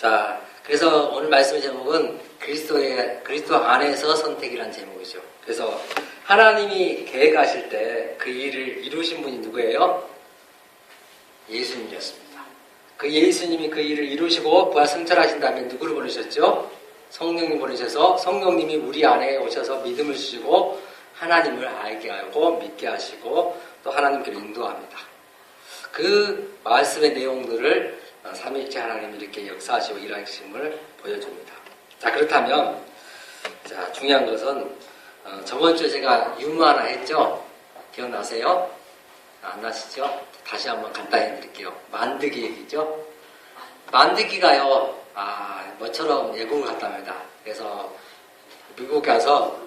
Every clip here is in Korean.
자, 그래서 오늘 말씀의 제목은 그리스도 안에서 선택이라는 제목이죠. 그래서 하나님이 계획하실 때 그 일을 이루신 분이 누구예요? 예수님이었습니다. 그 예수님이 그 일을 이루시고 부활 승천하신 다음에 누구를 보내셨죠? 성령님 보내셔서 성령님이 우리 안에 오셔서 믿음을 주시고 하나님을 알게 하고 믿게 하시고 또 하나님께로 인도합니다. 그 말씀의 내용들을 삼위일체 하나님이 이렇게 역사하시고 일하심을 보여줍니다. 자, 그렇다면 자, 중요한 것은 저번 주에 제가 유무 하나 했죠? 기억나세요? 안 나시죠? 다시 한번 간단히 해드릴게요. 만드기 얘기죠? 만드기가요, 뭐처럼 예국을 갔답니다. 그래서 미국 가서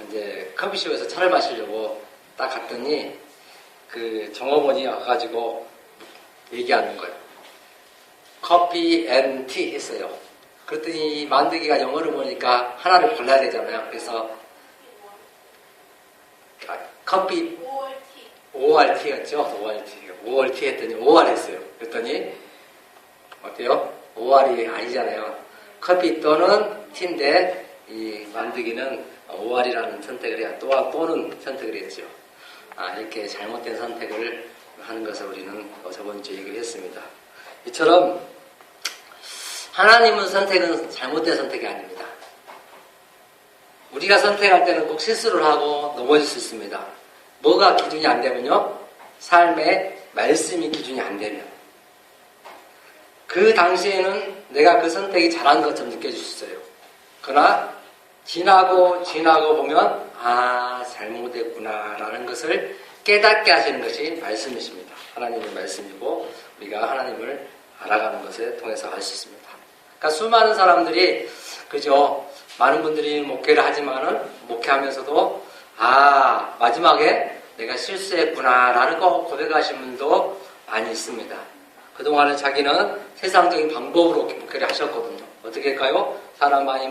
이제 커피숍에서 차를 마시려고 딱 갔더니 그 종업원이 와가지고 얘기하는 거예요. 커피 앤 티 했어요. 그랬더니 만드기가 영어를 보니까 하나를 골라야 되잖아요. 그래서 커피 ORT였죠. ORT 했더니 OR 했어요. 그랬더니 어때요? OR이 아니잖아요. 커피 또는 티인데 이 만드기는 OR이라는 선택을 해야 또는 선택을 했죠. 이렇게 잘못된 선택을 하는 것을 우리는 저번 주에 얘기를 했습니다. 이처럼 하나님은 선택은 잘못된 선택이 아닙니다. 우리가 선택할 때는 꼭 실수를 하고 넘어질 수 있습니다. 뭐가 기준이 안 되면요? 삶의 말씀이 기준이 안 되면. 그 당시에는 내가 그 선택이 잘한 것처럼 느껴질 수 있어요. 그러나 지나고 보면 잘못했구나 라는 것을 깨닫게 하시는 것이 말씀이십니다. 하나님의 말씀이고 우리가 하나님을 알아가는 것에 통해서 알 수 있습니다. 그러니까 수많은 사람들이 그죠? 많은 분들이 목회를 하지만은 목회하면서도 마지막에 내가 실수했구나 라는 거 고백하신 분도 많이 있습니다. 그동안은 자기는 세상적인 방법으로 목회를 하셨거든요. 어떻게 할까요? 사람 많이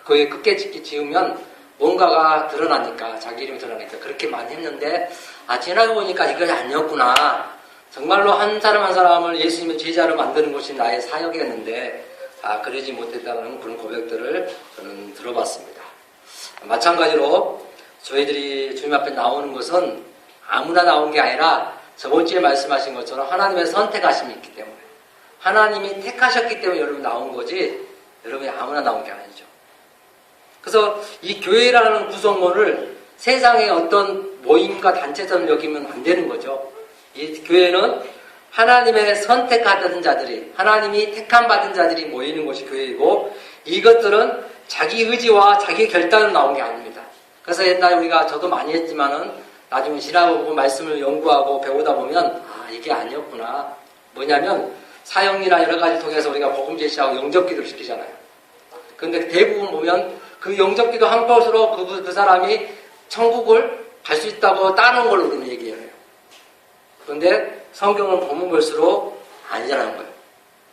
그에 굳게 지으면 뭔가가 드러나니까, 자기 이름이 드러나니까 그렇게 많이 했는데 지나고 보니까 이것이 아니었구나. 정말로 한 사람 한 사람을 예수님의 제자로 만드는 것이 나의 사역이었는데 그러지 못했다는 그런 고백들을 저는 들어봤습니다. 마찬가지로 저희들이 주님 앞에 나오는 것은 아무나 나온 게 아니라 저번 주에 말씀하신 것처럼 하나님의 선택하심이 있기 때문에, 하나님이 택하셨기 때문에 여러분 나온 거지 여러분이 아무나 나온 게 아니죠. 그래서 이 교회라는 구성원을 세상의 어떤 모임과 단체처럼 여기면 안 되는 거죠. 이 교회는 하나님의 선택받은 자들이, 하나님이 택함 받은 자들이 모이는 것이 교회이고, 이것들은 자기 의지와 자기 결단으로 나온 게 아닙니다. 그래서 옛날에 저도 많이 했지만은 나중에 지나보고 말씀을 연구하고 배우다 보면 이게 아니었구나. 뭐냐면 사형이나 여러 가지 통해서 우리가 복음 제시하고 영접기도를 시키잖아요. 그런데 대부분 보면 그 영접기도 한 것으로 그 사람이 천국을 갈 수 있다고 따놓은 걸로 우리는 얘기해요. 그런데 성경을 보면 볼수록 아니라는 거예요.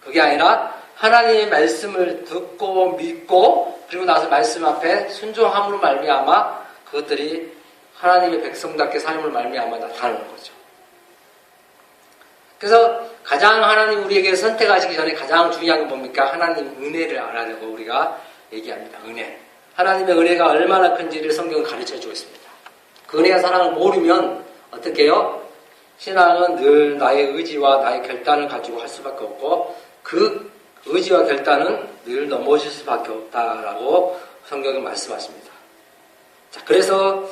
그게 아니라 하나님의 말씀을 듣고 믿고 그리고 나서 말씀 앞에 순종함으로 말미암아 그것들이 하나님의 백성답게 삶을 말미암아 나타나는 거죠. 그래서 가장 하나님 우리에게 선택하시기 전에 가장 중요한 건 뭡니까? 하나님 은혜를 알아내고 우리가 얘기합니다. 은혜. 하나님의 은혜가 얼마나 큰지를 성경은 가르쳐주고 있습니다. 그 은혜와 사랑을 모르면 어떻게 해요? 신앙은 늘 나의 의지와 나의 결단을 가지고 할 수밖에 없고 그 의지와 결단은 늘 넘어질 수밖에 없다라고 성경이 말씀하십니다. 자, 그래서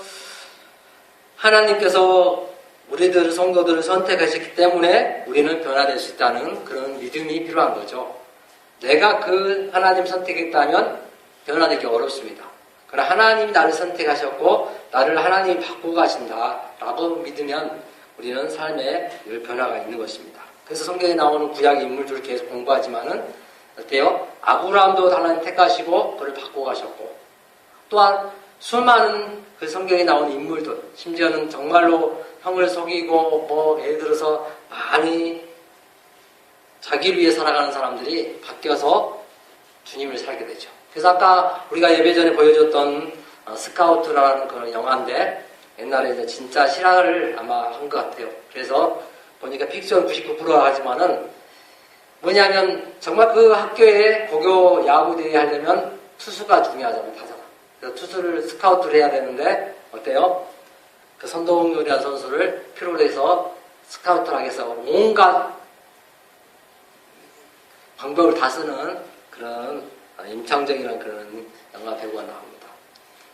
하나님께서 우리들 성도들을 선택하셨기 때문에 우리는 변화될 수 있다는 그런 믿음이 필요한 거죠. 내가 그 하나님 선택했다면 변화되기 어렵습니다. 그러나 하나님이 나를 선택하셨고 나를 하나님이 바꾸고 가신다라고 믿으면 우리는 삶에 늘 변화가 있는 것입니다. 그래서 성경에 나오는 구약 인물들을 계속 공부하지만은 어때요? 아브라함도 하나님 택하시고 그를 바꾸고 가셨고 또한 수많은 그 성경에 나오는 인물들, 심지어는 정말로 형을 속이고 예를 들어서 많이 자기를 위해 살아가는 사람들이 바뀌어서 주님을 살게 되죠. 그래서 아까 우리가 예배 전에 보여줬던 스카우트라는 그런 영화인데 옛날에 이제 진짜 실화를 아마 한 것 같아요. 그래서 보니까 픽션 99%가 하지만은 뭐냐면 정말 그 학교에 고교 야구대회 하려면 투수가 중요하잖아요. 타자가. 그래서 투수를 스카우트를 해야 되는데 어때요? 그 선동열이라는 선수를 필요로 해서 스카우트를 하기 위해서 온갖 방법을 다 쓰는 그런 임창정이라는 그런 영화 배우가 나옵니다.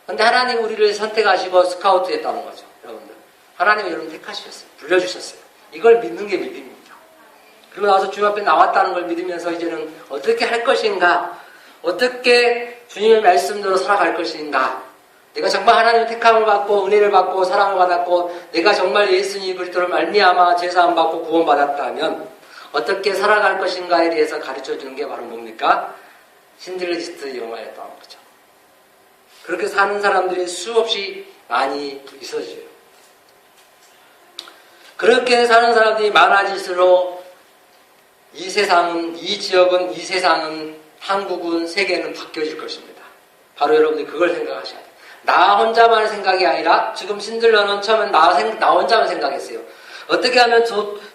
근데 하나님 우리를 선택하시고 스카우트 했다는 거죠. 여러분들. 하나님이 여러분 택하셨어요. 불려주셨어요. 이걸 믿는 게 믿음입니다. 그리고 나서 주님 앞에 나왔다는 걸 믿으면서 이제는 어떻게 할 것인가, 어떻게 주님의 말씀대로 살아갈 것인가, 내가 정말 하나님의 택함을 받고 은혜를 받고 사랑을 받았고 내가 정말 예수님 그리스도를 말미암아 제사함 받고 구원받았다면 어떻게 살아갈 것인가에 대해서 가르쳐주는 게 바로 뭡니까? 신들리스트 영화였다는 거죠. 그렇게 사는 사람들이 수없이 많이 있어져요. 그렇게 사는 사람들이 많아질수록 이 세상은, 이 지역은, 이 세상은, 한국은, 세계는 바뀌어질 것입니다. 바로 여러분들이 그걸 생각하셔야 돼요. 나 혼자만의 생각이 아니라 지금 신들러는 처음엔 나 혼자만 생각했어요. 어떻게 하면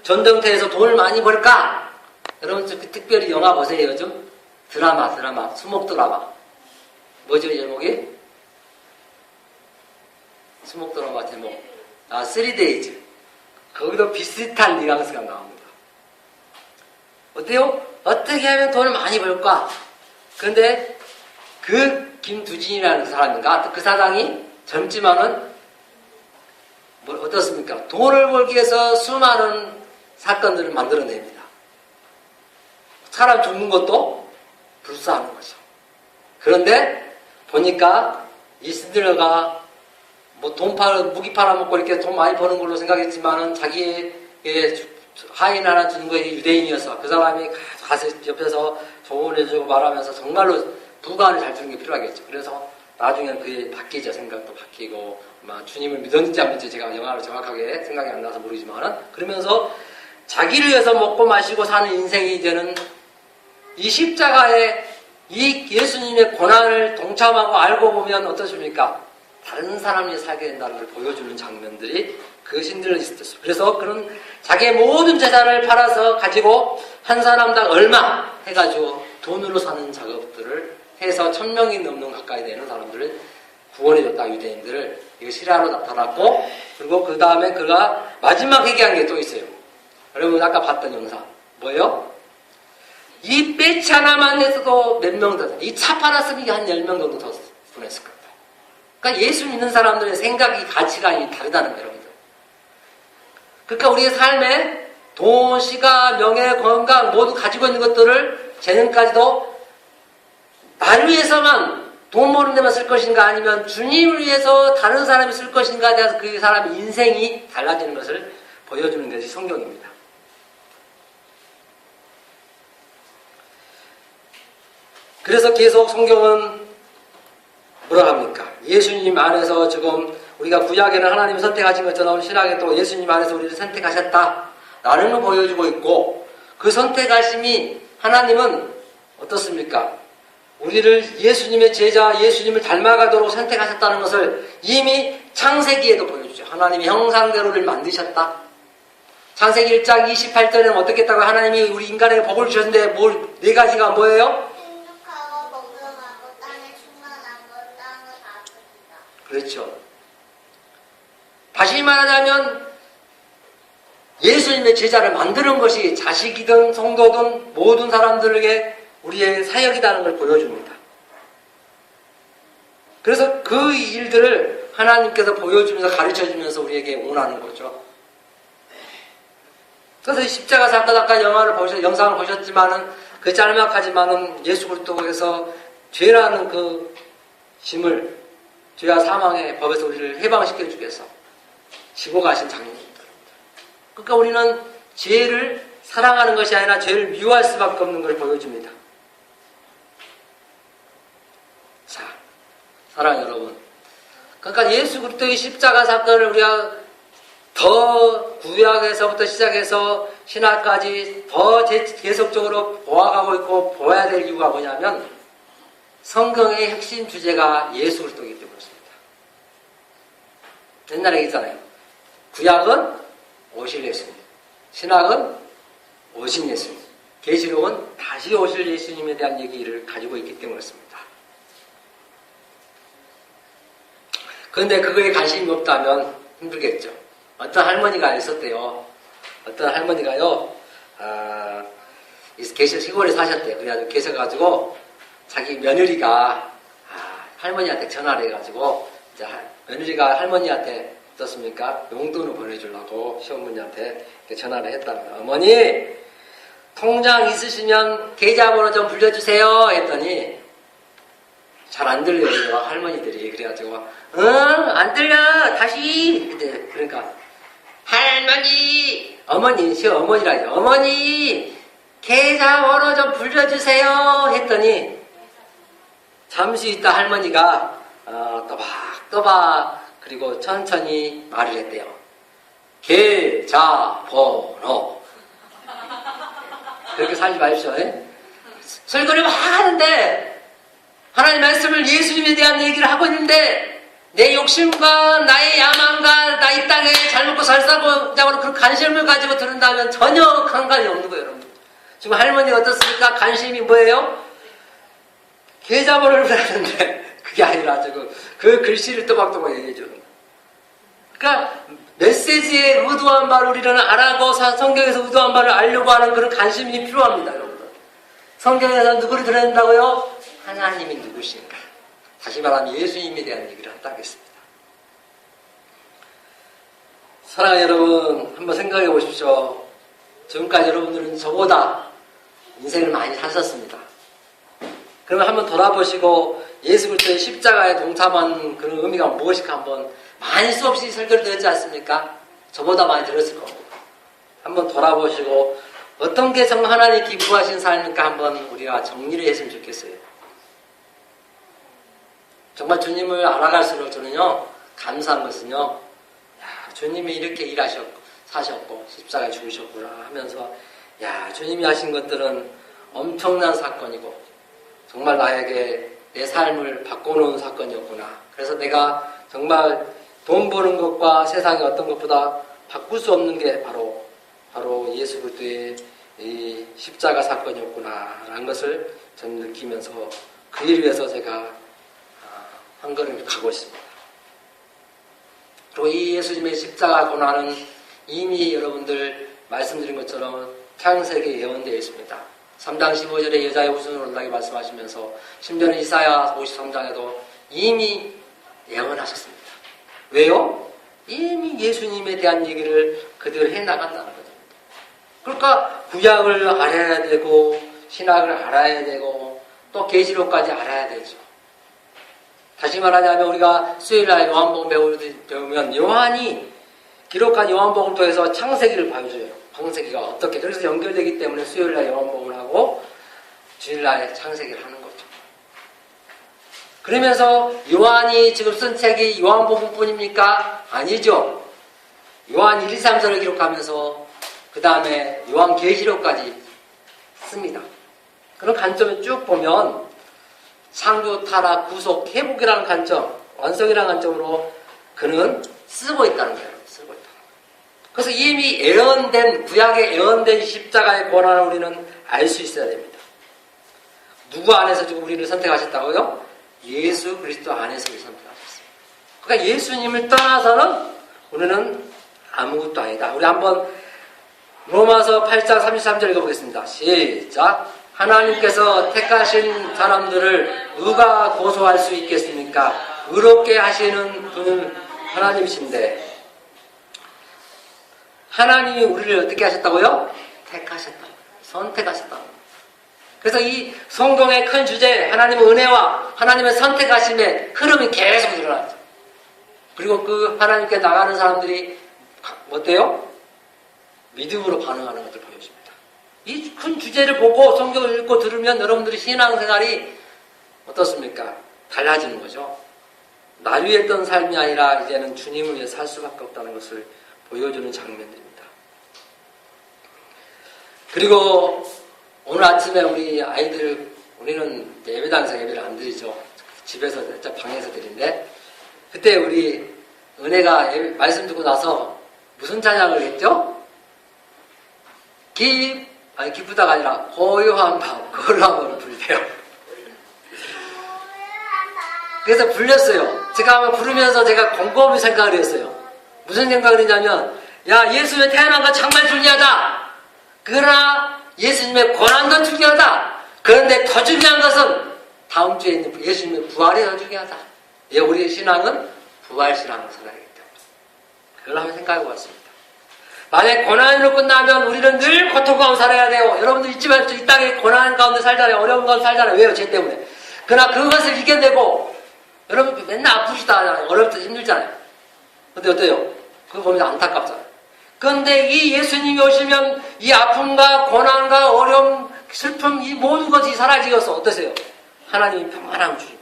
전쟁터에서 돈을 많이 벌까? 여러분 특별히 영화 보세요. 요즘 드라마, 수목 드라마. 뭐죠 제목이? 수목 드라마 제목. 3days. 거기도 비슷한 뉘앙스가 나옵니다. 어때요? 어떻게 하면 돈을 많이 벌까? 그런데 그 김두진이라는 사람인가? 그 사장이 젊지만은 어떻습니까? 돈을 벌기 위해서 수많은 사건들을 만들어냅니다. 사람 죽는 것도 불사하는 거죠. 그런데 보니까 이 신들러가 뭐 무기 팔아먹고 이렇게 돈 많이 버는 걸로 생각했지만은 자기의 하인 하나 주는 거에 유대인이어서 그 사람이 가서 옆에서 조언해주고 말하면서 정말로 부관을 잘 주는 게 필요하겠죠. 그래서 나중에는 그게 바뀌죠. 생각도 바뀌고 아마 주님을 믿었는지 안 믿었는지 제가 영화를 정확하게 생각이 안 나서 모르지만은 그러면서 자기를 위해서 먹고 마시고 사는 인생이 이제는 이 십자가에 이 예수님의 고난을 동참하고 알고 보면 어떠십니까? 다른 사람이 살게 된다는 걸 보여주는 장면들이 그 신들리스트였어요. 그래서 그런 자기의 모든 재산을 팔아서 가지고 한 사람당 얼마 해가지고 돈으로 사는 작업들을 해서 1000명이 넘는 가까이 되는 사람들을 구원해줬다. 유대인들을. 이거 실화로 나타났고 그리고 그 다음에 그가 마지막 회개한 게 또 있어요. 여러분 아까 봤던 영상 뭐예요? 이 배치 하나만 해서도 몇 명 더, 이 차 팔았으면 이게 한 10명 정도 더 보냈을 겁니다. 그러니까 예수 믿는 사람들의 생각이, 가치관이 다르다는 거예요, 여러분들. 그러니까 우리의 삶에 돈, 시간, 명예, 건강 모두 가지고 있는 것들을 재능까지도 나를 위해서만 돈 버는 데만 쓸 것인가 아니면 주님을 위해서 다른 사람이 쓸 것인가에 대해서 그 사람의 인생이 달라지는 것을 보여주는 것이 성경입니다. 그래서 계속 성경은 뭐라 합니까? 예수님 안에서 지금 우리가 구약에는 하나님이 선택하신 것처럼 신약에 또 예수님 안에서 우리를 선택하셨다라는 걸 보여주고 있고 그 선택하심이 하나님은 어떻습니까? 우리를 예수님의 제자, 예수님을 닮아가도록 선택하셨다는 것을 이미 창세기에도 보여주죠. 하나님이 형상대로를 만드셨다. 창세기 1장 28절에는 어떻게 했다고 하나님이 우리 인간에게 복을 주셨는데 네 가지가 뭐예요? 생육하고 번성하고 땅에 충만하고 땅을 다스린다. 그렇죠. 다시 말하자면 예수님의 제자를 만드는 것이 자식이든 성도든 모든 사람들에게 우리의 사역이라는 걸 보여줍니다. 그래서 그 일들을 하나님께서 보여주면서 가르쳐주면서 우리에게 원하는 거죠. 그래서 십자가 사건 아까 영상을 보셨지만은 그 짤막하지만은 예수 그리스도께서 죄라는 그 짐을 죄와 사망의 법에서 우리를 해방시켜 주기 위해서 지고 가신 장면입니다. 그러니까 우리는 죄를 사랑하는 것이 아니라 죄를 미워할 수밖에 없는 걸 보여줍니다. 자, 사랑하는 여러분. 그러니까 예수 그리스도의 십자가 사건을 우리가 더 구약에서부터 시작해서 신학까지 더 계속적으로 보아가고 있고 보아야 될 이유가 뭐냐면 성경의 핵심 주제가 예수 그리스도이기 때문에 그렇습니다. 옛날에 얘기했잖아요. 구약은 오실 예수님, 신학은 오신 예수님. 계시록은 다시 오실 예수님에 대한 얘기를 가지고 있기 때문에 그렇습니다. 그런데 그거에 관심이 없다면 힘들겠죠. 어떤 할머니가 있었대요. 어떤 할머니가요, 시골에 사셨대요. 그래가지고 계셔가지고 자기 며느리가 할머니한테 전화를 해가지고 이제 며느리가 할머니한테 어떻습니까? 용돈을 보내주려고 시어머니한테 전화를 했답니다. 어머니 통장 있으시면 계좌번호 좀 불려주세요 했더니 잘 안 들려요. 할머니들이. 그래가지고 안 들려 다시. 그러니까 할머니 어머니 시어머니라죠. 어머니 계좌번호 좀 불려주세요 했더니 잠시 있다 할머니가 또박또박 그리고 천천히 말을 했대요. 계좌번호. 그렇게 살지 마십시오. 설교를 막 하는데 하나님 말씀을 예수님에 대한 얘기를 하고 있는데 내 욕심과 나의 야망과 나 이 땅에 잘 먹고 잘 살고 그런 관심을 가지고 들은다면 전혀 상관이 없는 거예요. 여러분. 지금 할머니가 어떻습니까? 관심이 뭐예요? 계좌번호를 하는데 그게 아니라 지금 그 글씨를 또박또박 얘기해 주는 거예요. 그러니까 메시지의 의도한 바를 우리는 알아고 성경에서 의도한 바를 알려고 하는 그런 관심이 필요합니다. 여러분들. 성경에서 누구를 드려야 된다고요? 하나님이 누구신가? 다시 말하면 예수님에 대한 얘기를 한다겠습니다. 사랑하는 여러분, 한번 생각해 보십시오. 지금까지 여러분들은 저보다 인생을 많이 사셨습니다. 그러면 한번 돌아보시고 예수 그리스도의 십자가에 동참한 그런 의미가 무엇일까 한번 많이 수없이 설교를 들었지 않습니까? 저보다 많이 들었을 겁니다. 한번 돌아보시고 어떤 게 정말 하나님 기뻐하신 삶일까 한번 우리가 정리를 했으면 좋겠어요. 정말 주님을 알아갈수록 저는요 감사한 것은요 주님이 이렇게 일하셨고 사셨고 십자가에 죽으셨구나 하면서 주님이 하신 것들은 엄청난 사건이고 정말 나에게 내 삶을 바꿔놓은 사건이었구나. 그래서 내가 정말 돈 버는 것과 세상의 어떤 것보다 바꿀 수 없는 게 바로 예수 그리스도의 이 십자가 사건이었구나 라는 것을 저는 느끼면서 그 일 위해서 제가 한 걸음 가고 있습니다. 그리고 이 예수님의 십자가 고난은 이미 여러분들 말씀드린 것처럼 창세기에 예언되어 있습니다. 3장 15절에 여자의 후손으로 온다고 말씀하시면서 심지어는 이사야 53장에도 이미 예언하셨습니다. 왜요? 이미 예수님에 대한 얘기를 그대로 해나간다는 거죠. 그러니까 구약을 알아야 되고 신학을 알아야 되고 또 계시록까지 알아야 되죠. 다시 말하자면 우리가 수요일날 요한복음 배우면 요한이 기록한 요한복음을 통해서 창세기를 보여줘요. 창세기가 어떻게 그래서 연결되기 때문에 수요일날 요한복음을 하고 주일날 창세기를 하는 거죠. 그러면서 요한이 지금 쓴 책이 요한복음뿐입니까? 아니죠. 요한 1, 2, 3절을 기록하면서 그 다음에 요한계시록까지 씁니다. 그런 관점을 쭉 보면 창조, 타락, 구속, 회복이라는 관점, 완성이라는 관점으로 그는 쓰고 있다는 거예요. 쓰고 있다. 그래서 이미 예언된 구약에 예언된 십자가의 권한을 우리는 알 수 있어야 됩니다. 누구 안에서 지금 우리를 선택하셨다고요? 예수 그리스도 안에서 우리를 선택하셨습니다. 그러니까 예수님을 떠나서는 우리는 아무것도 아니다. 우리 한번 로마서 8장 33절 읽어보겠습니다. 시작. 하나님께서 택하신 사람들을 누가 고소할 수 있겠습니까? 의롭게 하시는 분은 하나님이신데 하나님이 우리를 어떻게 하셨다고요? 택하셨다. 선택하셨다. 그래서 이 성경의 큰 주제 하나님의 은혜와 하나님의 선택하심의 흐름이 계속 일어나죠. 그리고 그 하나님께 나가는 사람들이 어때요? 믿음으로 반응하는 것을 보여줍니다. 이 큰 주제를 보고 성경을 읽고 들으면 여러분들이 신앙생활이 어떻습니까? 달라지는 거죠. 날 위해 했던 삶이 아니라 이제는 주님을 위해 살 수밖에 없다는 것을 보여주는 장면들입니다. 그리고 오늘 아침에 우리 아이들 우리는 예배당에서 예배를 안 드리죠. 집에서 방에서 드린데 그때 우리 은혜가 말씀 듣고 나서 무슨 찬양을 했죠? 아니 기쁘다가 아니라 고요한 밤 그걸로 한번 불대요. 그래서 불렸어요. 제가 한번 부르면서 제가 곰곰이 생각을 했어요. 무슨 생각을 했냐면 야 예수님의 태어난 건 정말 중요하다. 그러나 예수님의 고난도 중요하다. 그런데 더 중요한 것은 다음 주에 있는 예수님의 부활이 더 중요하다. 예, 우리의 신앙은 부활 신앙을 살아야 되기 때문에 그걸 한번 생각해 보았습니다. 만약 고난으로 끝나면 우리는 늘 고통 가운데 살아야 돼요. 여러분들 있지만 이 땅에 고난 가운데 살잖아요. 어려운 가운데 살잖아요. 왜요? 죄 때문에. 그러나 그것을 이겨내고 여러분 맨날 아프시다 하잖아요. 어렵다 힘들잖아요. 근데 어때요? 그거 보면 안타깝잖아요. 그런데 이 예수님이 오시면 이 아픔과 고난과 어려움, 슬픔 이 모든 것이 사라지어서 어떠세요? 하나님이 평안함을 주시죠.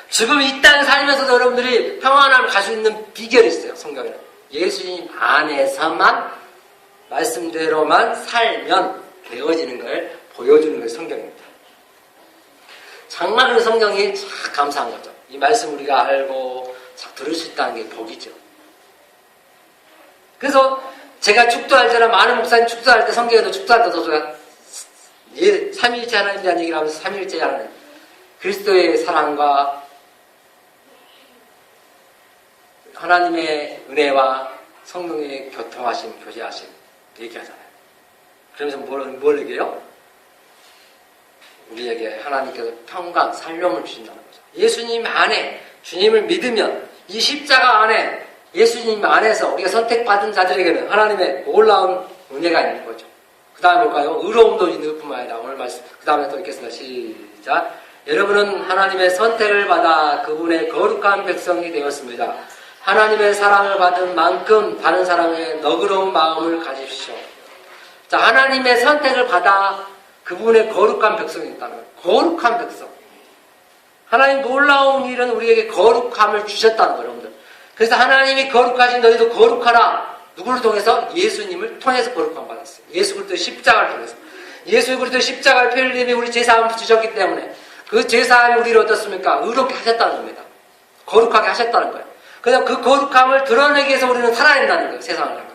지금 이 땅에 살면서도 여러분들이 평안함을 갈 수 있는 비결이 있어요. 성경에는. 예수님 안에서만 말씀대로만 살면 되어지는 걸 보여주는 게 성경입니다. 정말 그 성경이 참 감사한 거죠. 이 말씀 우리가 알고 들을 수 있다는 게 복이죠. 그래서 제가 축도할 때나 많은 목사님 축도할 때 성경에도 축도할 때도 제가 삼위일체 하나님에 대한 얘기를 하면서 삼위일체 하나님 그리스도의 사랑과 하나님의 은혜와 성령의 교통하심, 교제하심 얘기하잖아요. 그러면서 뭘 얘기해요? 우리에게 하나님께서 평강, 살림을 주신다는 거죠. 예수님 안에 주님을 믿으면 이 십자가 안에 예수님 안에서 우리가 선택받은 자들에게는 하나님의 놀라운 은혜가 있는 거죠. 그 다음에 볼까요? 의로움도 있는 뿐만 아니라 오늘 말씀 그 다음에 또 읽겠습니다. 시작. 여러분은 하나님의 선택을 받아 그분의 거룩한 백성이 되었습니다. 하나님의 사랑을 받은 만큼 다른 사람의 너그러운 마음을 가지십시오. 자, 하나님의 선택을 받아 그분의 거룩한 백성이 있다는 거예요. 거룩한 백성. 하나님 놀라운 일은 우리에게 거룩함을 주셨다는 거예요, 여러분들. 그래서 하나님이 거룩하신 너희도 거룩하라. 누구를 통해서? 예수님을 통해서 거룩함 받았어요. 예수 그리스도의 십자가를 통해서. 예수 그리스도의 십자가를 피흘림이 우리 제사함을 주셨기 때문에 그 제사함이 우리를 어떻습니까? 의롭게 하셨다는 겁니다. 거룩하게 하셨다는 거예요. 그래서 그 거룩함을 드러내기 위해서 우리는 살아야 된다는 거예요. 세상을 나가요.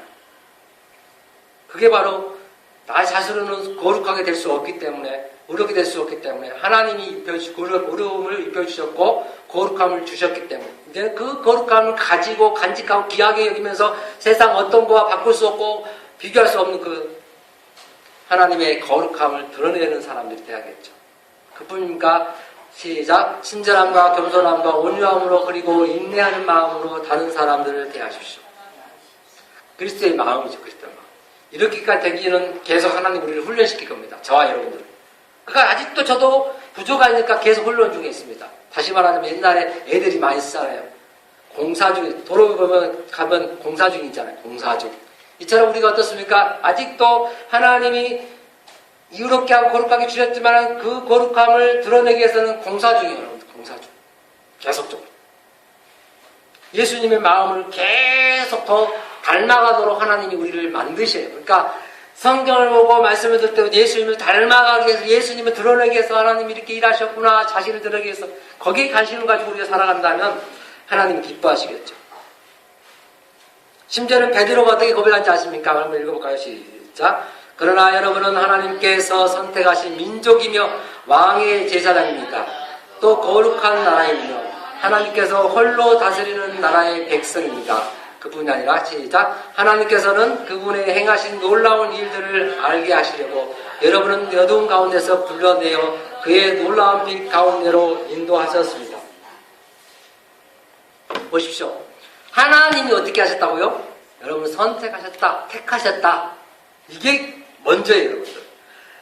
그게 바로 나 자신으로는 거룩하게 될 수 없기 때문에 의롭게 될 수 없기 때문에 하나님이 입혀주시고 어려움을 입혀주셨고 거룩함을 주셨기 때문에 이제는 그 거룩함을 가지고 간직하고 귀하게 여기면서 세상 어떤 거와 바꿀 수 없고 비교할 수 없는 그 하나님의 거룩함을 드러내는 사람들이 되어야겠죠. 그뿐입니까? 시작. 친절함과 겸손함과 온유함으로 그리고 인내하는 마음으로 다른 사람들을 대하십시오. 그리스도의 마음이죠. 그리스도의 마음. 이렇게까지 되기는 계속 하나님 우리를 훈련시킬 겁니다. 저와 여러분들. 그러니까 아직도 저도 부족하니까 계속 훈련 중에 있습니다. 다시 말하자면 옛날에 애들이 많이 쓰잖아요. 공사 중, 도로 가면 공사 중 있잖아요. 공사 중. 이처럼 우리가 어떻습니까? 아직도 하나님이 이유롭게 하고 거룩하게 주셨지만 그 거룩함을 드러내기 위해서는 공사 중이에요. 여러분들. 공사 중. 계속적으로. 예수님의 마음을 계속 더 닮아가도록 하나님이 우리를 만드셔요. 그러니까 성경을 보고 말씀을 듣을 때 예수님을 닮아가기 위해서 예수님을 드러내기 위해서 하나님이 이렇게 일하셨구나 자신을 드러내기 위해서 거기에 관심을 가지고 우리가 살아간다면 하나님이 기뻐하시겠죠. 심지어는 베드로가 어떻게 고백한지 아십니까? 한번 읽어볼까요? 시작. 그러나 여러분은 하나님께서 선택하신 민족이며 왕의 제사장입니다. 또 거룩한 나라이며 하나님께서 홀로 다스리는 나라의 백성입니다. 그뿐이 아니라 시작. 하나님께서는 그분의 행하신 놀라운 일들을 알게 하시려고 여러분은 어두운 가운데서 불러내어 그의 놀라운 빛 가운데로 인도하셨습니다. 보십시오. 하나님이 어떻게 하셨다고요? 여러분 선택하셨다, 택하셨다. 이게 먼저예요, 여러분들.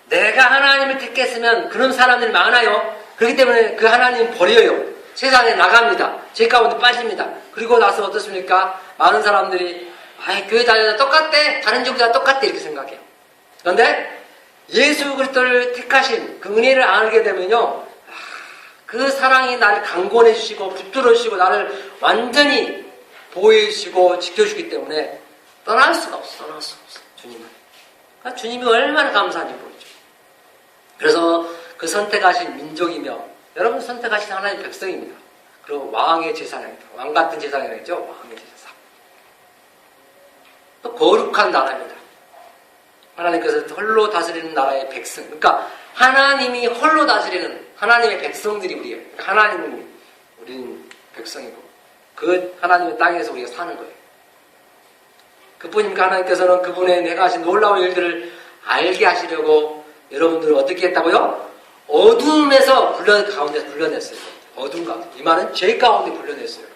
내가 하나님을 택했으면 그런 사람들이 많아요. 그렇기 때문에 그 하나님 버려요. 세상에 나갑니다. 죄 가운데 빠집니다. 그리고 나서 어떻습니까? 많은 사람들이 교회 다니다 똑같대. 다른 종교가 똑같대. 이렇게 생각해요. 그런데 예수 그리스도를 택하신 그 은혜를 알게 되면요. 그 사랑이 나를 강권해 주시고 붙들어 주시고 나를 완전히 보호해 주시고 지켜주기 때문에 떠날 수가 없어. 떠날 수가 없어. 주님은. 그러니까 주님이 얼마나 감사한지 모르죠. 그래서 그 선택하신 민족이며 여러분 선택하신 하나님의 백성입니다. 그리고 왕의 제사장입니다. 왕 같은 제사장이죠. 왕의 제사장. 또 거룩한 나라입니다. 하나님께서 홀로 다스리는 나라의 백성. 그러니까 하나님이 홀로 다스리는 하나님의 백성들이 우리예요. 하나님이 우리는 백성이고 그 하나님의 땅에서 우리가 사는 거예요. 그뿐입니까? 하나님께서는 그분의 내가 하신 놀라운 일들을 알게 하시려고 여러분들을 어떻게 했다고요? 어둠에서 가운데 불러냈어요. 어둠 가운데. 이 말은 죄 가운데 불러냈어요.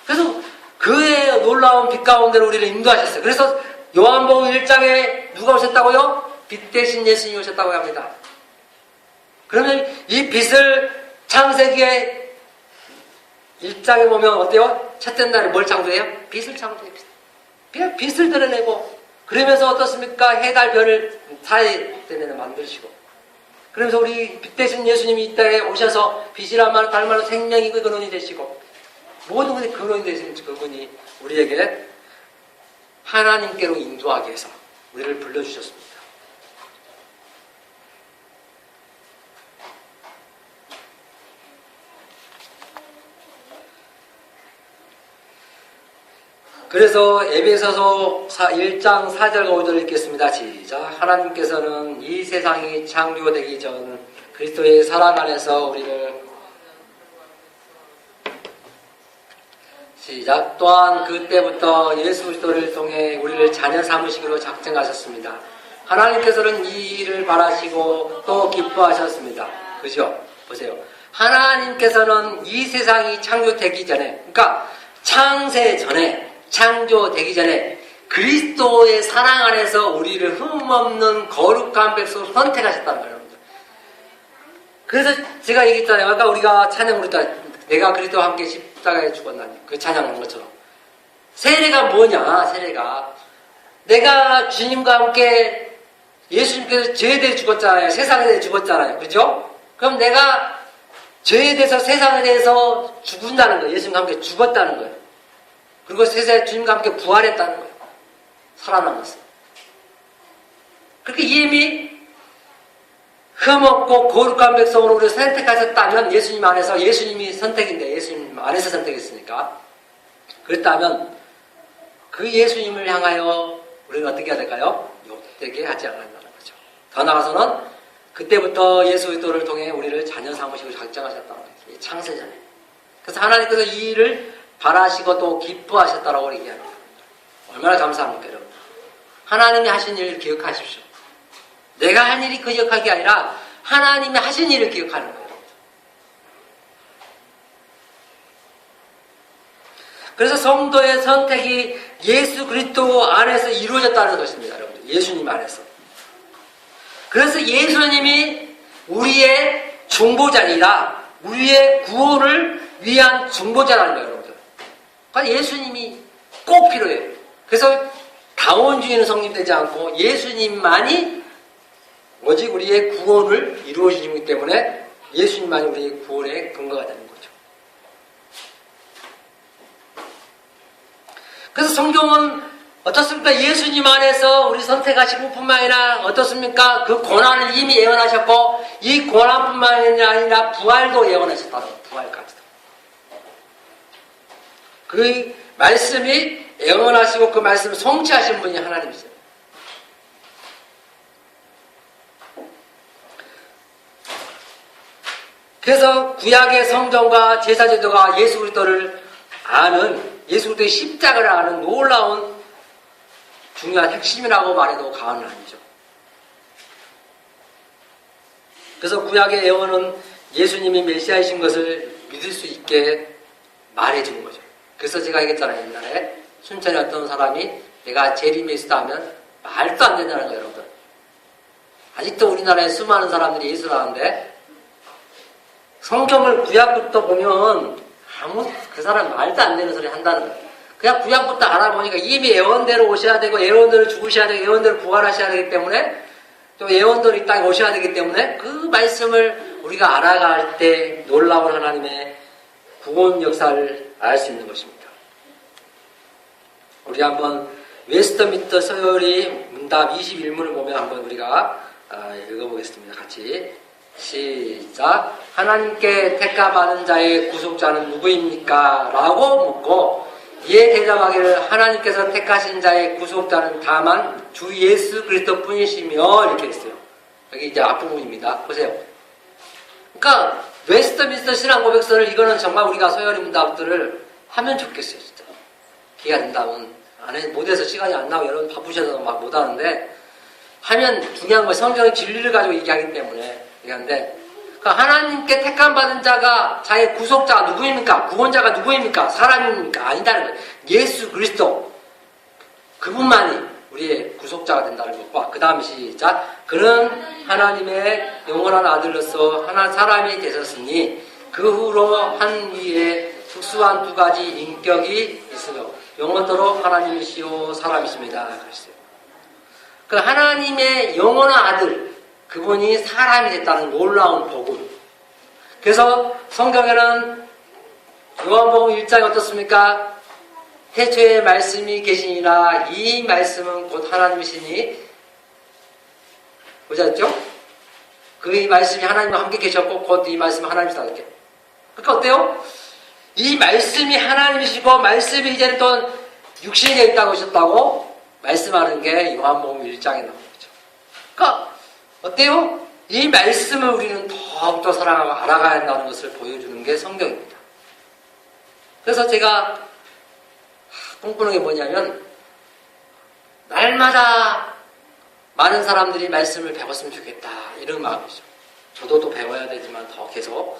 그래서 그의 놀라운 빛 가운데로 우리를 인도하셨어요. 그래서 요한복음 1장에 누가 오셨다고요? 빛 대신 예수님이 오셨다고 합니다. 그러면 이 빛을 창세기에 1장에 보면 어때요? 첫째 날에 뭘 창조해요? 빛을 창조해요. 빛을 드러내고 그러면서 어떻습니까? 해달 별을 사이 때문에 만드시고 그러면서 우리 빛 대신 예수님이 이 땅에 오셔서 빛이란 말은 다른 말로 생명이 근원이 되시고 모든 것이 근원이 되시는 그분이 우리에게 하나님께로 인도하기 위해서 우리를 불러주셨습니다. 그래서 에베소서 1장 4절과 5절을 읽겠습니다. 시작. 하나님께서는 이 세상이 창조되기 전 그리스도의 사랑 안에서 우리를 시작. 또한 그때부터 예수 그리스도를 통해 우리를 자녀 삼으시기로 작정하셨습니다. 하나님께서는 이 일을 바라시고 또 기뻐하셨습니다. 그죠? 보세요. 하나님께서는 이 세상이 창조되기 전에, 그러니까 창세 전에, 창조되기 전에 그리스도의 사랑 안에서 우리를 흠없는 거룩한 백성으로 선택하셨다는 거예요. 그래서 제가 얘기했잖아요. 아까 우리가 찬양을 했다. 내가 그리스도와 함께 십자가에 죽었나니. 그 찬양한 것처럼. 세례가 뭐냐, 세례가. 내가 주님과 함께 예수님께서 죄에 대해 죽었잖아요. 세상에 대해 죽었잖아요. 그죠? 그럼 내가 죄에 대해서 세상에 대해서 죽는다는 거예요. 예수님과 함께 죽었다는 거예요. 그리고 세상에 주님과 함께 부활했다는 거예요. 살아남았어요. 그렇게 이미 흠없고 거룩한 백성으로 우리를 선택하셨다면 예수님 안에서 예수님이 선택인데 예수님 안에서 선택했으니까 그렇다면 그 예수님을 향하여 우리는 어떻게 해야 될까요? 욕되게 하지 않는다는 거죠. 더 나아가서는 그때부터 예수 그리스도를 통해 우리를 자녀 삼으시고 작정하셨다는 거예요. 창세전에. 그래서 하나님께서 이 일을 바라시고 또 기뻐하셨다라고 얘기합니다. 얼마나 감사합니까, 여러분? 하나님이 하신 일을 기억하십시오. 내가 한 일이 기억하는 게 아니라 하나님이 하신 일을 기억하는 거예요. 그래서 성도의 선택이 예수 그리스도 안에서 이루어졌다는 것입니다, 여러분들. 예수님 안에서. 그래서 예수님이 우리의 중보자니라 우리의 구원을 위한 중보자라는 거예요, 여러분들. 그러니까 예수님이 꼭 필요해요. 그래서 다원주의는 성립되지 않고 예수님만이 오직 우리의 구원을 이루어 주시기 때문에 예수님만이 우리의 구원의 근거가 되는 거죠. 그래서 성경은 어떻습니까? 예수님 안에서 우리 선택하신 뿐만 아니라 어떻습니까? 그 고난을 이미 예언하셨고 이 고난뿐만 아니라 부활도 예언하셨다는 거예요. 부활까지도. 그 말씀이 예언하시고 그 말씀을 성취하신 분이 하나님이세요. 그래서 구약의 성전과 제사제도가 예수 그리스도를 아는 예수 그리스도의 십자가를 아는 놀라운 중요한 핵심이라고 말해도 과언은 아니죠. 그래서 구약의 예언은 예수님이 메시아이신 것을 믿을 수 있게 말해주는 거죠. 그래서 제가 얘기했잖아요. 옛날에 순천에 어떤 사람이 내가 재림에 있다 하면 말도 안 된다는 거예요, 여러분들. 아직도 우리나라에 수많은 사람들이 예수를 하는데 성경을 구약부터 보면 아무 그 사람 말도 안 되는 소리 한다는 거예요. 그냥 구약부터 알아보니까 이미 예언대로 오셔야 되고 예언대로 죽으셔야 되고 예언대로 부활하셔야 되기 때문에 또 예언대로 이 땅에 오셔야 되기 때문에 그 말씀을 우리가 알아갈 때 놀라운 하나님의 구원 역사를 알 수 있는 것입니다. 우리 한번 웨스터민스터 서열이 문답 21문을 보면 한번 우리가 읽어보겠습니다. 같이 시작. 하나님께 택함받은 자의 구속자는 누구입니까? 라고 묻고 이에 대답하기를 하나님께서 택하신 자의 구속자는 다만 주 예수 그리스도 뿐이시며 이렇게 했어요. 여기 이제 앞부분입니다. 보세요. 그러니까 웨스트민스터 신앙 고백서를 이거는 정말 우리가 서열이 문답들을 하면 좋겠어요. 진짜 기회가 된다면 안에 못해서 시간이 안 나고 여러분 바쁘셔서 막 못하는데 하면 중요한 건 성경의 진리를 가지고 얘기하기 때문에 얘기하는데 그러니까 하나님께 택함 받은 자가 자의 구속자가 누구입니까? 구원자가 누구입니까? 사람입니까? 아니다는 거예요. 예수 그리스도 그분만이 우리의 구속자가 된다는 것과 그 다음에 시작 그는 하나님의 영원한 아들로서 하나 사람이 되셨으니 그 후로 한 위에 특수한 두 가지 인격이 있으며 영원토록 하나님이시오 사람이십니다. 그랬어요. 그 하나님의 영원한 아들 그분이 사람이 됐다는 놀라운 복음. 그래서 성경에는 요한복음 1장이 어떻습니까? 태초에 말씀이 계시니라 이 말씀은 곧 하나님이시니 보셨죠? 그 말씀이 하나님과 함께 계셨고 곧 이 말씀은 하나님이시다 이렇게. 그러니까 어때요? 이 말씀이 하나님이시고 말씀이 이제는 또 육신이 되어 있다고 하셨다고 말씀하는 게 요한복음 1장에 나온 거죠. 그러니까 어때요? 이 말씀을 우리는 더욱더 사랑하고 알아가야 한다는 것을 보여주는 게 성경입니다. 그래서 제가 꿈꾸는 게 뭐냐면 날마다 많은 사람들이 말씀을 배웠으면 좋겠다 이런 마음이죠. 저도 또 배워야 되지만 더 계속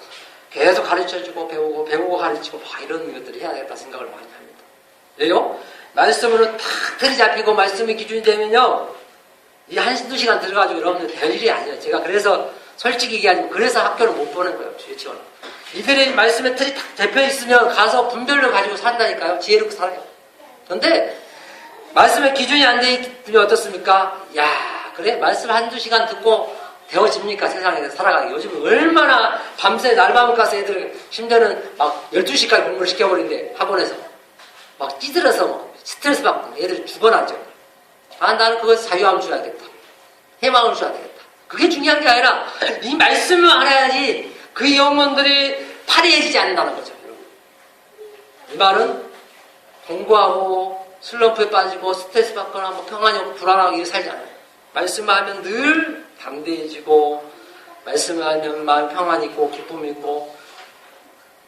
가르쳐주고 배우고 가르치고 이런 것들을 해야 되겠다 생각을 많이 합니다. 왜요? 말씀으로 탁 틀이 잡히고 말씀이 기준이 되면요 이 한두 시간 들어가지고 여러분들 될 일이 아니에요. 제가 그래서 솔직히 얘기하지만 그래서 학교를 못 보는 거예요. 유치원. 이들이 말씀에 틀이 탁 잡혀 있으면 가서 분별을 가지고 산다니까요. 지혜롭게 살아요. 그런데 말씀의 기준이 안 돼 있으면 어떻습니까? 야 그래? 말씀 한두 시간 듣고 되어집니까? 세상에 살아가기. 요즘 얼마나 밤새 날밤을 까서 애들 심지어는 막 12시까지 공부를 시켜버린대 학원에서 막 찌들어서 막 스트레스 받고 애들 죽어나죠. 나는 그걸 자유함을 줘야겠다. 해방을 줘야 되겠다. 그게 중요한 게 아니라 이 말씀을 알아야지 그 영혼들이 파리해지지 않는다는 거죠. 여러분. 이 말은 공부하고 슬럼프에 빠지고 스트레스 받거나 뭐 평안이 없고 불안하게 살지 않아요. 말씀을 하면 늘 담대해지고 말씀을 하면 마음 평안이 있고 기쁨이 있고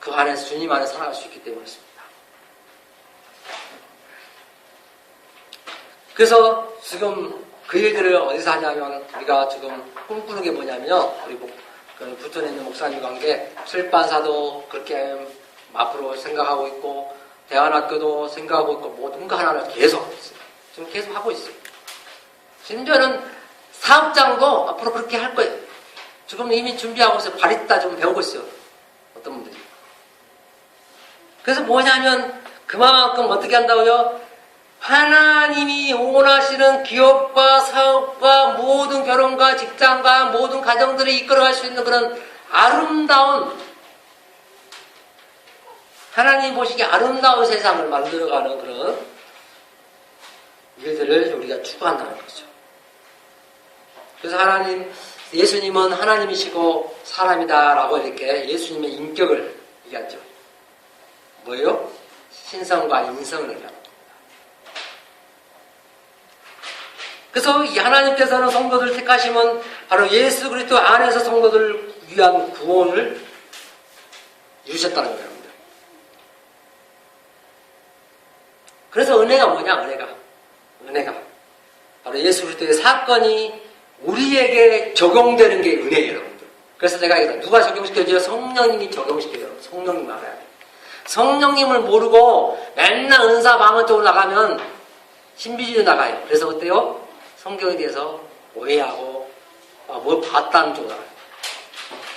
그 안에서 주님 안에 살아갈 수 있기 때문에 그렇습니다. 그래서 지금 그 일들을 어디서 하냐면 우리가 지금 꿈꾸는 게 뭐냐면요. 우리 부천에 있는 목사님과 함께 출판사도 그렇게 앞으로 생각하고 있고 대안학교도 생각하고 있고 모든 거 하나를 계속 하고 있어요. 지금 계속 하고 있어요. 심지어는 사업장도 앞으로 그렇게 할 거예요. 지금 이미 준비하고 있어요. 바리스타 좀 배우고 있어요. 어떤 분들이. 그래서 뭐냐면 그만큼 어떻게 한다고요? 하나님이 원하시는 기업과 사업과 모든 결혼과 직장과 모든 가정들을 이끌어갈 수 있는 그런 아름다운 하나님 보시기에 아름다운 세상을 만들어가는 그런 일들을 우리가 추구한다는 거죠. 그래서 예수님은 하나님이시고 사람이다라고 이렇게 예수님의 인격을 얘기하죠. 뭐예요? 신성과 인성을 얘기합니다. 그래서 이 하나님께서는 성도들을 택하시면 바로 예수 그리스도 안에서 성도들을 위한 구원을 이루셨다는 거예요. 여러분들. 그래서 은혜가 뭐냐? 은혜가 바로 예수 그리스도의 사건이 우리에게 적용되는 게 은혜예요. 여러분들. 그래서 제가 얘기했다. 누가 적용시켜줘요? 성령님이 적용시켜줘요. 성령님 알아야 돼. 성령님을 모르고 맨날 은사 방언 쪽으로 나가면 신비주의로 나가요. 그래서 어때요? 성경에 대해서 오해하고 뭘 봤다는 쪽으로 나가요.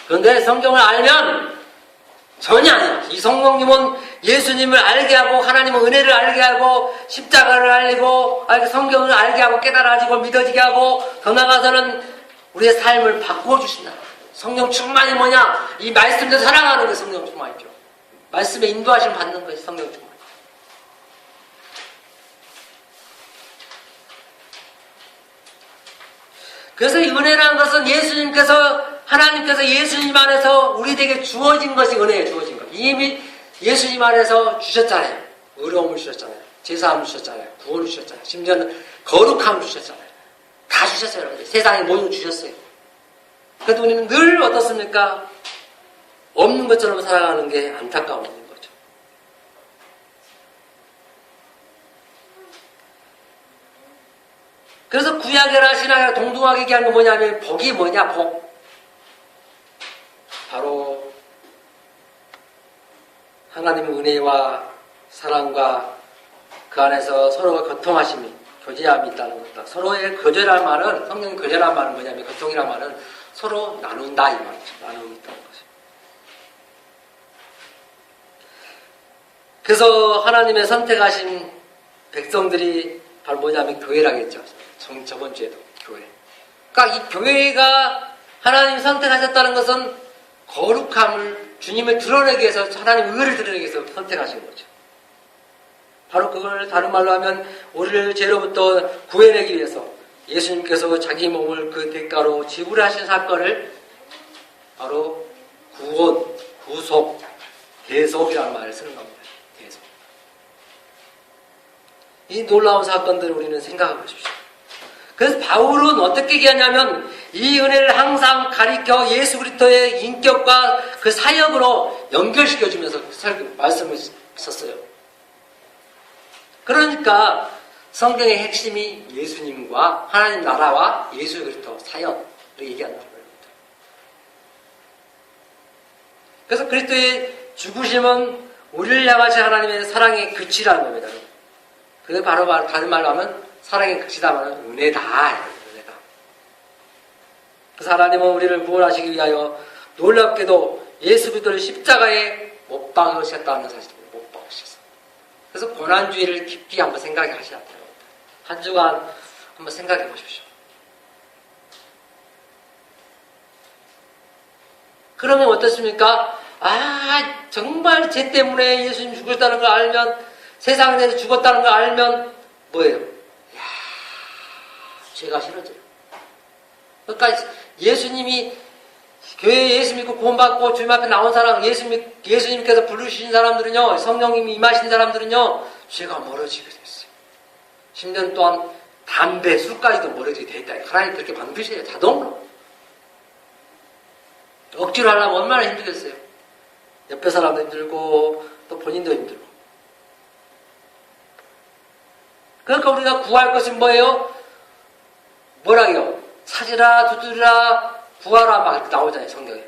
그런데 성경을 알면 전혀 아니에요. 이 성령님은 예수님을 알게 하고 하나님은 은혜를 알게 하고 십자가를 알고 성경을 알게 하고 깨달아지고 믿어지게 하고 더 나아가서는 우리의 삶을 바꿔주신다. 성령 충만이 뭐냐? 이 말씀대로 살아가는 게 성령 충만이죠. 말씀에 인도하심 받는 것이 성령 충만. 그래서 이 은혜라는 것은 하나님께서 예수님 안에서 우리에게 주어진 것이 은혜예요, 주어진 것. 이미 예수님 안에서 주셨잖아요. 의로움을 주셨잖아요. 제사함을 주셨잖아요. 구원을 주셨잖아요. 심지어는 거룩함을 주셨잖아요. 다 주셨어요. 여러분들. 세상에 모두 주셨어요. 그래도 우리는 늘 어떻습니까? 없는 것처럼 살아가는 게 안타까운 거죠. 그래서 구약이나 신약이나 동등하게 얘기하는 건 뭐냐면 복이 뭐냐, 복. 바로 하나님의 은혜와 사랑과 그 안에서 서로가 교통하심이, 교제함이 있다는 것다. 서로의 교제란 말은, 성경의 교제란 말은 뭐냐면, 교통이란 말은 서로 나눈다, 이 말이죠. 나눔이 있다는 거죠. 그래서 하나님의 선택하신 백성들이 바로 뭐냐면 교회라고 했죠. 저번 주에도 교회. 그러니까 이 교회가 하나님이 선택하셨다는 것은 거룩함을, 주님을 드러내기 위해서, 하나님의 의를 드러내기 위해서 선택하신 거죠. 바로 그걸 다른 말로 하면 우리를 죄로부터 구해내기 위해서 예수님께서 자기 몸을 그 대가로 지불하신 사건을 바로 구원, 구속, 대속이라는 말을 쓰는 겁니다. 대속. 이 놀라운 사건들을 우리는 생각하고 싶습니다. 그래서 바울은 어떻게 얘기하냐면 이 은혜를 항상 가리켜 예수 그리스도의 인격과 그 사역으로 연결시켜주면서 말씀을 썼어요. 그러니까 성경의 핵심이 예수님과 하나님 나라와 예수 그리스도 사역을 얘기한다는 거예요. 그래서 그리스도의 죽으심은 우리를 향하신 하나님의 사랑의 끝이라는 겁니다. 그게 바로 다른 말로 하면 사랑의 끝이다는 은혜다. 은혜다. 그래서 하나님은 우리를 구원하시기 위하여 놀랍게도 예수 그리스도를 십자가에 못 박으셨다는 사실입니다. 못 박으셨어요. 그래서 고난주의를 깊이 한번 생각해 하셔야 돼요. 한 주간 한번 생각해 보십시오. 그러면 어떻습니까? 정말 죄 때문에 예수님 죽었다는 걸 알면, 세상에 대해서 죽었다는 걸 알면 뭐예요? 죄가 싫어져요. 그러니까 예수님이 교회에 예수 믿고 구원받고 주님 앞에 나온 사람, 예수님께서 부르신 사람들은요, 성령님이 임하신 사람들은요, 죄가 멀어지게 됐어요. 10년 동안 담배, 술까지도 멀어지게 돼 있다. 하나님 그렇게 만드셔요. 자동으로. 억지로 하려면 얼마나 힘들겠어요. 옆에 사람도 힘들고 또 본인도 힘들고. 그러니까 우리가 구할 것은 뭐예요? 뭐라고요? 찾으라, 두드리라, 구하라 막 이렇게 나오잖아요, 성경에.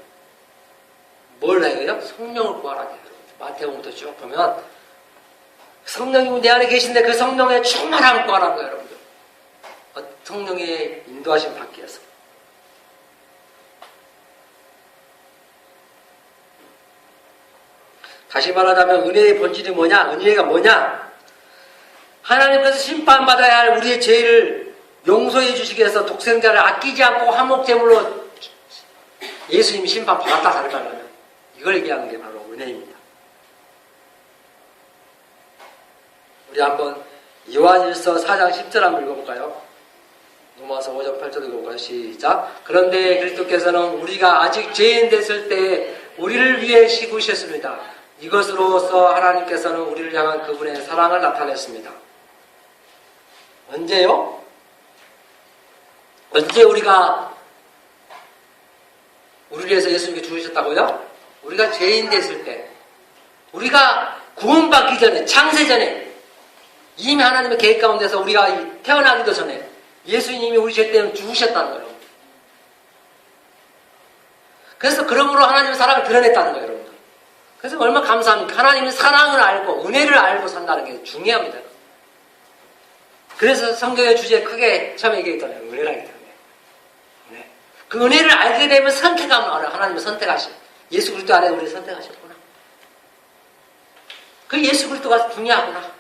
뭘 해요? 성령을 구하라. 마태복음부터 쭉 보면 성령이 내 안에 계신데 그 성령의 충만함을 구하라는 거예요, 여러분들. 성령의 인도하심 받기 위해서. 다시 말하자면 은혜의 본질이 뭐냐? 은혜가 뭐냐? 하나님께서 심판받아야 할 우리의 죄를 용서해 주시기 위해서 독생자를 아끼지 않고 화목제물로 예수님이 심판받았다, 다른 말로 하면. 이걸 얘기하는 게 바로 은혜입니다. 우리 한번 요한일서 4장 10절 한번 읽어볼까요? 로마서 5장 8절 읽어볼까요? 시작. 그런데 그리스도께서는 우리가 아직 죄인 됐을 때 우리를 위해 죽으셨습니다. 이것으로서 하나님께서는 우리를 향한 그분의 사랑을 나타냈습니다. 언제요? 언제 우리가 우리를 위해서 예수님께 죽으셨다고요? 우리가 죄인 됐을 때, 우리가 구원받기 전에, 창세 전에, 이미 하나님의 계획 가운데서 우리가 태어나기도 전에 예수님이 우리 죄 때문에 죽으셨다는 거예요. 그래서 그러므로 하나님의 사랑을 드러냈다는 거예요, 여러분들. 그래서 얼마나 감사합니까? 하나님의 사랑을 알고 은혜를 알고 산다는 게 중요합니다. 그래서 성경의 주제에 크게 처음에 얘기했잖아요. 은혜라기 때문에. 은혜. 그 은혜를 알게 되면 선택하면 알아요. 하나님의 선택하심. 예수 그리스도 안에 우리를 선택하셨구나. 그 예수 그리스도가 중요하구나.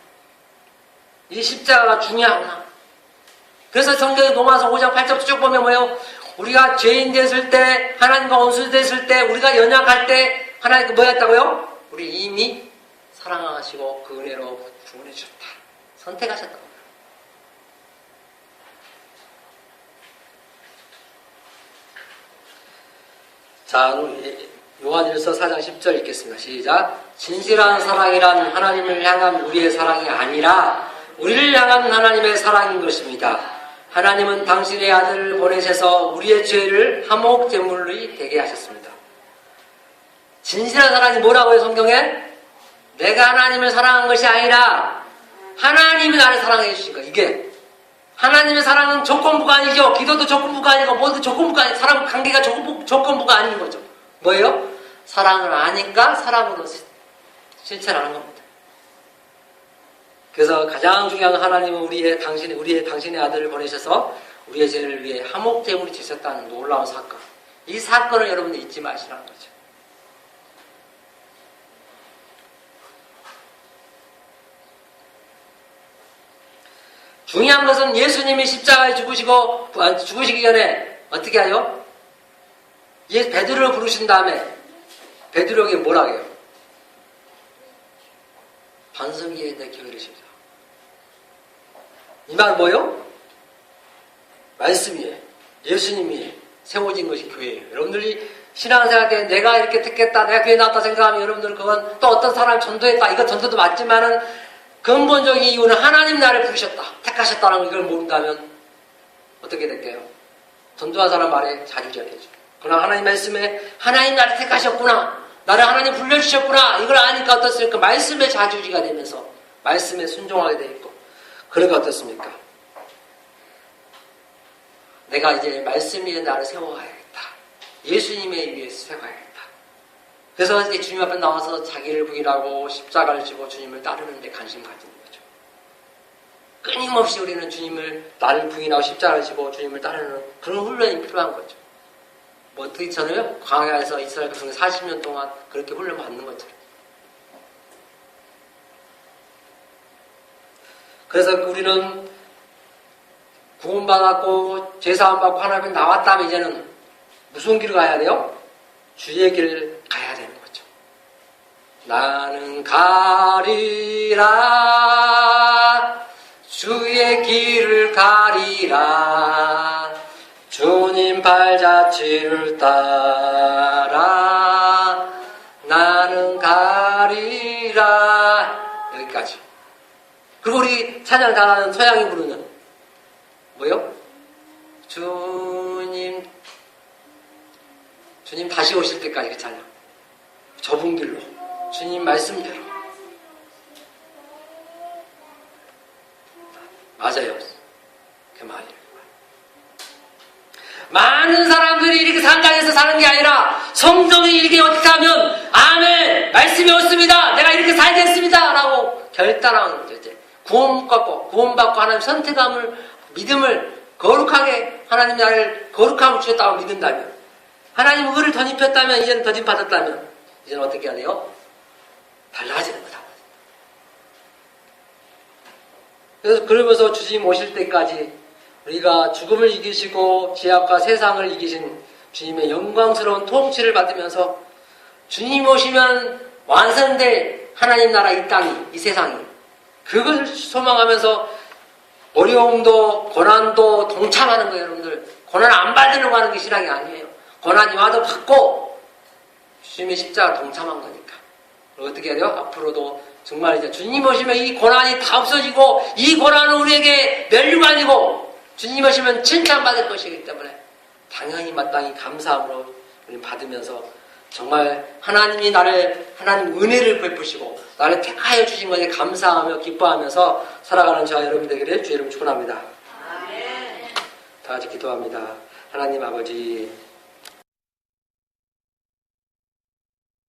이 십자가가 중요하구나. 그래서 성경의 로마서 5장 8절부터 쭉 보면 뭐예요? 우리가 죄인 됐을 때, 하나님과 원수 됐을 때, 우리가 연약할 때 하나님께 뭐 했다고요? 우리 이미 사랑하시고 그 은혜로 구원해 주셨다. 선택하셨다. 자, 요한일서 4장 10절 읽겠습니다. 시작. 진실한 사랑이란 하나님을 향한 우리의 사랑이 아니라 우리를 향한 하나님의 사랑인 것입니다. 하나님은 당신의 아들을 보내셔서 우리의 죄를 화목제물이 되게 하셨습니다. 진실한 사랑이 뭐라고요, 성경에? 내가 하나님을 사랑한 것이 아니라 하나님이 나를 사랑해 주신 것. 이게 하나님의 사랑은 조건부가 아니죠. 기도도 조건부가 아니고 모두 조건부가 아니고 사람 관계가 조건부가 아닌 거죠. 뭐예요? 사랑을 아니까 사랑으로 실천하는 겁니다. 그래서 가장 중요한 건 하나님은 우리의 당신의 아들을 보내셔서 우리의 죄를 위해 화목제물이 되셨다는 놀라운 사건. 이 사건을 여러분들 잊지 마시라는 거죠. 중요한 것은 예수님이 십자가에 죽으시기 전에 어떻게 하죠? 베드로를 부르신 다음에 베드로에게 뭐라 해요? 반석 위에 내 교회를 세우자. 이 말은 뭐예요? 말씀 위에, 예수님 위에 세워진 것이 교회예요. 여러분들이 신앙생활 때 내가 이렇게 듣겠다, 내가 교회 나왔다 생각하면 여러분들 그건 또 어떤 사람을 전도했다, 이거 전도도 맞지만은 근본적인 이유는 하나님 나를 부르셨다, 택하셨다는 이걸 모른다면 어떻게 될까요? 전도한 사람 말에 자주자리죠. 그러나 하나님 말씀에 하나님 나를 택하셨구나, 나를 하나님 불러주셨구나, 이걸 아니까 어떻습니까? 말씀에 자주지가 되면서 말씀에 순종하게 돼 있고, 그러니까 어떻습니까? 내가 이제 말씀 위에 나를 세워가야겠다, 예수님의 위에서 세워가야겠다. 그래서 이제 주님 앞에 나와서 자기를 부인하고 십자가를 지고 주님을 따르는 데 관심 가지는 거죠. 끊임없이 우리는 나를 부인하고 십자가를 지고 주님을 따르는 그런 훈련이 필요한 거죠. 뭐 어떻게 있잖아요? 광야에서 이스라엘 백성이 40년 동안 그렇게 훈련 받는 것처럼. 그래서 우리는 구원받았고 제사함 받고 하나님 나왔다면 이제는 무슨 길을 가야 돼요? 주의 길을 가야 되는 거죠. 나는 가리라, 주의 길을 가리라, 주님 발자취를 따라 나는 가리라. 여기까지. 그리고 우리 찬양 잘하는 서양이 부르는 뭐요? 주님 다시 오실 때까지 그 찬양. 좁은 길로, 주님 말씀대로. 맞아요. 그 말이에요. 많은 사람들이 이렇게 산장에서 사는 게 아니라 성경이 이렇게 어떻게 하면 아멘, 말씀이 옳습니다, 내가 이렇게 살겠습니다 라고 결단하는 거죠. 이제 구원받고 하나님 선택함을, 믿음을 거룩하게, 하나님 나를 거룩함을 주셨다고 믿는다면, 하나님 의를 덧입혔다면, 이제는 덧입받았다면 이제는 어떻게 해야 돼요? 달라지는 거다. 그래서 그러면서 주님 오실 때까지 우리가 죽음을 이기시고 죄악과 세상을 이기신 주님의 영광스러운 통치를 받으면서 주님 오시면 완성될 하나님 나라 이 땅이, 이 세상이, 그걸 소망하면서 어려움도 고난도 동참하는 거예요. 여러분들 고난 안 받으려고 하는 게 신앙이 아니에요. 고난이 와도 받고 주님의 십자가 동참한 거니까. 그리고 어떻게 해야 돼요? 앞으로도 정말 이제 주님 오시면 이 고난이 다 없어지고 이 고난은 우리에게 멸류가 아니고 주님 오시면 칭찬받을 것이기 때문에 당연히 마땅히 감사함으로 우리는 받으면서 정말 하나님 은혜를 베푸시고 나를 택하여 주신 것에 감사하며 기뻐하면서 살아가는 저와 여러분 되기를 주의 이름으로 축원합니다. 다 같이 기도합니다. 하나님 아버지,